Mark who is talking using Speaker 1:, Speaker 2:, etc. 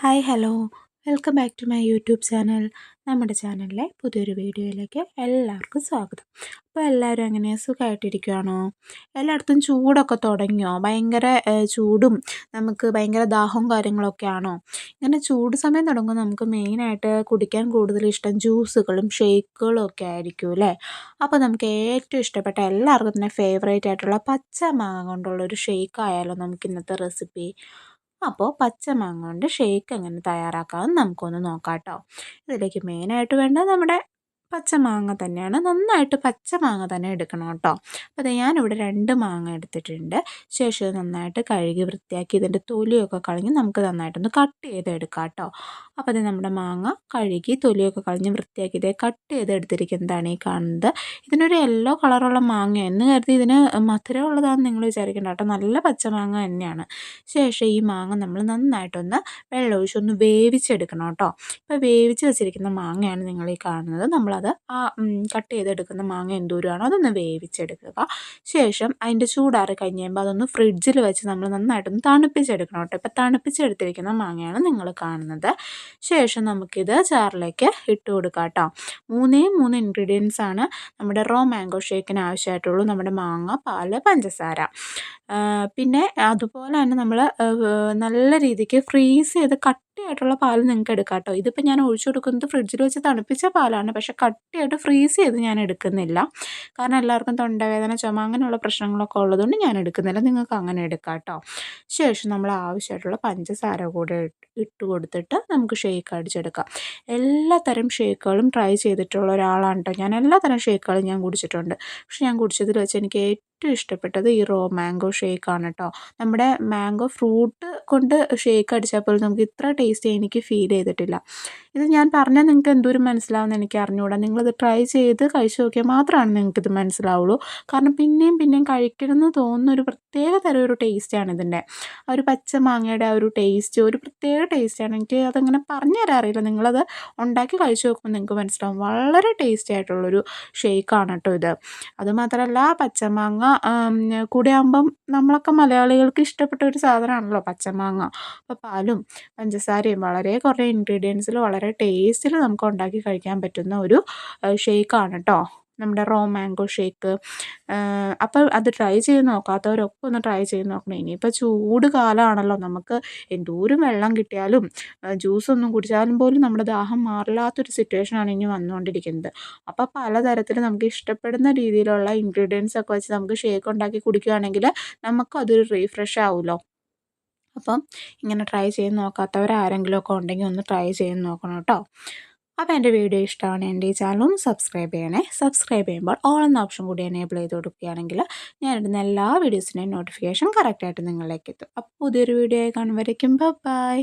Speaker 1: Hi hello welcome back to my YouTube channel. നമ്മുടെ ചാനലിലെ പുതിയൊരു വീഡിയോയിലേക്ക് എല്ലാവർക്കും സ്വാഗതം. അപ്പോൾ എല്ലാവരും എങ്ങനെ സുഖമായിട്ടിരിക്കുകയാണോ? എല്ലായിടത്തും ചൂടൊക്കെ തുടങ്ങിയോ? ഭയങ്കര ചൂടും നമുക്ക് ഭയങ്കര ദാഹവും കാര്യങ്ങളൊക്കെ ആണോ? ഇങ്ങനെ ചൂട് സമയം തുടങ്ങുമ്പോൾ നമുക്ക് മെയിനായിട്ട് കുടിക്കാൻ കൂടുതൽ ഇഷ്ടം ജ്യൂസുകളും ഷേക്കുകളും ഒക്കെ ആയിരിക്കും അല്ലേ? അപ്പോൾ നമുക്ക് ഏറ്റവും ഇഷ്ടപ്പെട്ട എല്ലാവർക്കും തന്നെ ഫേവറേറ്റ് ആയിട്ടുള്ള പച്ച മാങ്ങ കൊണ്ടുള്ളൊരു ഷേക്ക് ആയാലോ നമുക്ക് ഇന്നത്തെ റെസിപ്പി. അപ്പോൾ പച്ചമാങ്ങ കൊണ്ട് ഷേക്ക് എങ്ങനെ തയ്യാറാക്കാമെന്ന് നമുക്കൊന്ന് നോക്കാം കേട്ടോ. ഇതിലേക്ക് മെയിനായിട്ട് വേണ്ടത് നമ്മുടെ പച്ചമാങ്ങ തന്നെയാണ്. നന്നായിട്ട് പച്ചമാങ്ങ തന്നെ എടുക്കണം കേട്ടോ. അപ്പോൾ ദേ ഞാനിവിടെ 2 മാങ്ങ എടുത്തിട്ടുണ്ട്. ശേഷം ഇത് നന്നായിട്ട് കഴുകി വൃത്തിയാക്കി ഇതിൻ്റെ തൊലിയൊക്കെ കളഞ്ഞ് നമുക്ക് നന്നായിട്ടൊന്ന് കട്ട് ചെയ്തെടുക്കാം കേട്ടോ. അപ്പോൾ അത് നമ്മുടെ മാങ്ങ കഴുകി തൊലിയൊക്കെ കളഞ്ഞ് വൃത്തിയാക്കി ഇതേ കട്ട് ചെയ്തെടുത്തിരിക്കുന്നതാണ് ഈ കാണുന്നത്. ഇതിനൊരു യെല്ലോ കളറുള്ള മാങ്ങ എന്ന് കരുതി ഇതിന് മധുരമുള്ളതാണെന്ന് നിങ്ങൾ വിചാരിക്കേണ്ട കേട്ടോ. നല്ല പച്ചമാങ്ങ തന്നെയാണ്. ശേഷം ഈ മാങ്ങ നമ്മൾ നന്നായിട്ടൊന്ന് വെള്ളമൊഴിച്ചൊന്ന് വേവിച്ചെടുക്കണം കേട്ടോ. ഇപ്പോൾ വേവിച്ച് വെച്ചിരിക്കുന്ന മാങ്ങയാണ് നിങ്ങൾ ഈ കാണുന്നത്. നമ്മളത് കട്ട് ചെയ്തെടുക്കുന്ന മാങ്ങ എന്തോരമാണോ അതൊന്ന് വേവിച്ചെടുക്കുക. ശേഷം അതിൻ്റെ ചൂടാറി കഴിഞ്ഞ് കഴിയുമ്പോൾ അതൊന്ന് ഫ്രിഡ്ജിൽ വെച്ച് നമ്മൾ നന്നായിട്ടൊന്ന് തണുപ്പിച്ചെടുക്കണം കേട്ടോ. ഇപ്പോൾ തണുപ്പിച്ചെടുത്തിരിക്കുന്ന മാങ്ങയാണ് നിങ്ങൾ കാണുന്നത്. ശേഷം നമുക്കിത് ജാറിലേക്ക് ഇട്ട് കൊടുക്കാം കേട്ടോ. 3 ഇൻഗ്രീഡിയൻസ് ആണ് നമ്മുടെ റോ മാംഗോ ഷേക്കിന് ആവശ്യമായിട്ടുള്ളൂ. നമ്മുടെ മാങ്ങ, പാല്, പഞ്ചസാര. പിന്നെ അതുപോലെ തന്നെ നമ്മൾ നല്ല രീതിക്ക് ഫ്രീസ് ചെയ്ത് കട്ടിയായിട്ടുള്ള പാൽ നിങ്ങൾക്ക് എടുക്കാം കേട്ടോ. ഇതിപ്പോൾ ഞാൻ ഒഴിച്ചു കൊടുക്കുന്നത് ഫ്രിഡ്ജിൽ വെച്ച് തണുപ്പിച്ച പാലാണ്. പക്ഷേ കട്ടിയായിട്ട് ഫ്രീസ് ചെയ്ത് ഞാൻ എടുക്കുന്നില്ല. കാരണം എല്ലാവർക്കും തൊണ്ടവേദന, ചുമ അങ്ങനെയുള്ള പ്രശ്നങ്ങളൊക്കെ ഉള്ളതുകൊണ്ട് ഞാൻ എടുക്കുന്നില്ല. നിങ്ങൾക്ക് അങ്ങനെ എടുക്കാം കേട്ടോ. ശേഷം നമ്മൾ ആവശ്യമായിട്ടുള്ള പഞ്ചസാര കൂടെ ഇട്ട് കൊടുത്തിട്ട് നമുക്ക് ഷേക്ക് അടിച്ചെടുക്കാം. എല്ലാ തരം ഷേക്കുകളും ട്രൈ ചെയ്തിട്ടുള്ള ഒരാളാണ് കേട്ടോ ഞാൻ. എല്ലാ തരം ഷേക്കുകളും ഞാൻ കുടിച്ചിട്ടുണ്ട്. പക്ഷേ ഞാൻ കുടിച്ചതിൽ വെച്ച് എനിക്ക് ഏറ്റവും ഇഷ്ടപ്പെട്ടത് ഈ റോ മാംഗോ ഷേക്കാണ് കേട്ടോ. നമ്മുടെ മാംഗോ ഫ്രൂട്ട് കൊണ്ട് ഷേക്ക് അടിച്ചാൽ പോലും നമുക്ക് ഇത്ര ടേസ്റ്റ് എനിക്ക് ഫീൽ ചെയ്തിട്ടില്ല. ഇത് ഞാൻ പറഞ്ഞാൽ നിങ്ങൾക്ക് എന്തോരം മനസ്സിലാവുമെന്ന് എനിക്ക് അറിഞ്ഞുകൂടാ. നിങ്ങളിത് ട്രൈ ചെയ്ത് കഴിച്ച് നോക്കിയാൽ മാത്രമാണ് നിങ്ങൾക്കിത് മനസ്സിലാവുള്ളൂ. കാരണം പിന്നെയും പിന്നെയും കഴിക്കണമെന്ന് തോന്നുന്ന ഒരു പ്രത്യേക തരം ഒരു ടേസ്റ്റാണ് ഇതിൻ്റെ. ആ ഒരു പച്ച മാങ്ങയുടെ ആ ഒരു ടേസ്റ്റ് ഒരു പ്രത്യേക ടേസ്റ്റാണ്. എനിക്ക് അതങ്ങനെ പറഞ്ഞു തരാൻ അറിയില്ല. നിങ്ങളത് ഉണ്ടാക്കി കഴിച്ച് നോക്കുമ്പോൾ നിങ്ങൾക്ക് മനസ്സിലാവും. വളരെ ടേസ്റ്റി ആയിട്ടുള്ളൊരു ഷേക്കാണ് കേട്ടോ ഇത്. അതുമാത്രമല്ല പച്ചമാങ്ങ കൂടെ ആകുമ്പം നമ്മളൊക്കെ മലയാളികൾക്ക് ഇഷ്ടപ്പെട്ട ഒരു സാധനമാണല്ലോ പച്ചമാങ്ങ. അപ്പോൾ പാലും പഞ്ചസാരയും വളരെ കുറേ ഇൻഗ്രീഡിയൻസിൽ വളരെ ടേസ്റ്റിൽ നമുക്ക് ഉണ്ടാക്കി കഴിക്കാൻ പറ്റുന്ന ഒരു ഷേക്കാണ് കേട്ടോ നമ്മുടെ റോ മാംഗോ ഷേക്ക്. അപ്പോൾ അത് ട്രൈ ചെയ്ത് നോക്കാത്തവരൊക്കെ ഒന്ന് ട്രൈ ചെയ്ത് നോക്കണം. ഇനിയിപ്പോൾ ചൂട് കാലമാണല്ലോ, നമുക്ക് എന്തോരം വെള്ളം കിട്ടിയാലും ജ്യൂസൊന്നും കുടിച്ചാലും പോലും നമ്മുടെ ദാഹം മാറില്ലാത്തൊരു സിറ്റുവേഷനാണ് ഇനി വന്നുകൊണ്ടിരിക്കുന്നത്. അപ്പോൾ പലതരത്തിൽ നമുക്ക് ഇഷ്ടപ്പെടുന്ന രീതിയിലുള്ള ഇൻഗ്രീഡിയൻസ് ഒക്കെ വെച്ച് നമുക്ക് ഷേക്ക് ഉണ്ടാക്കി കുടിക്കുകയാണെങ്കിൽ നമുക്കതൊരു റീഫ്രഷ് ആവുമല്ലോ. അപ്പം ഇങ്ങനെ ട്രൈ ചെയ്ത് നോക്കാത്തവർ ആരെങ്കിലുമൊക്കെ ഉണ്ടെങ്കിൽ ഒന്ന് ട്രൈ ചെയ്ത് നോക്കണം കേട്ടോ. അപ്പോൾ എൻ്റെ വീഡിയോ ഇഷ്ടമാണ് എൻ്റെ ഈ ചാനലും സബ്സ്ക്രൈബ് ചെയ്യണേ. സബ്സ്ക്രൈബ് ചെയ്യുമ്പോൾ ഓൾ എന്ന ഓപ്ഷൻ കൂടി എനേബിൾ ചെയ്ത് കൊടുക്കുകയാണെങ്കിൽ ഞാനിടുന്ന എല്ലാ വീഡിയോസിൻ്റെയും നോട്ടിഫിക്കേഷൻ കറക്റ്റായിട്ട് നിങ്ങളിലേക്ക് എത്തും. അപ്പോൾ പുതിയൊരു വീഡിയോ ആയി കാണുമ്പോഴേക്കും ബൈ.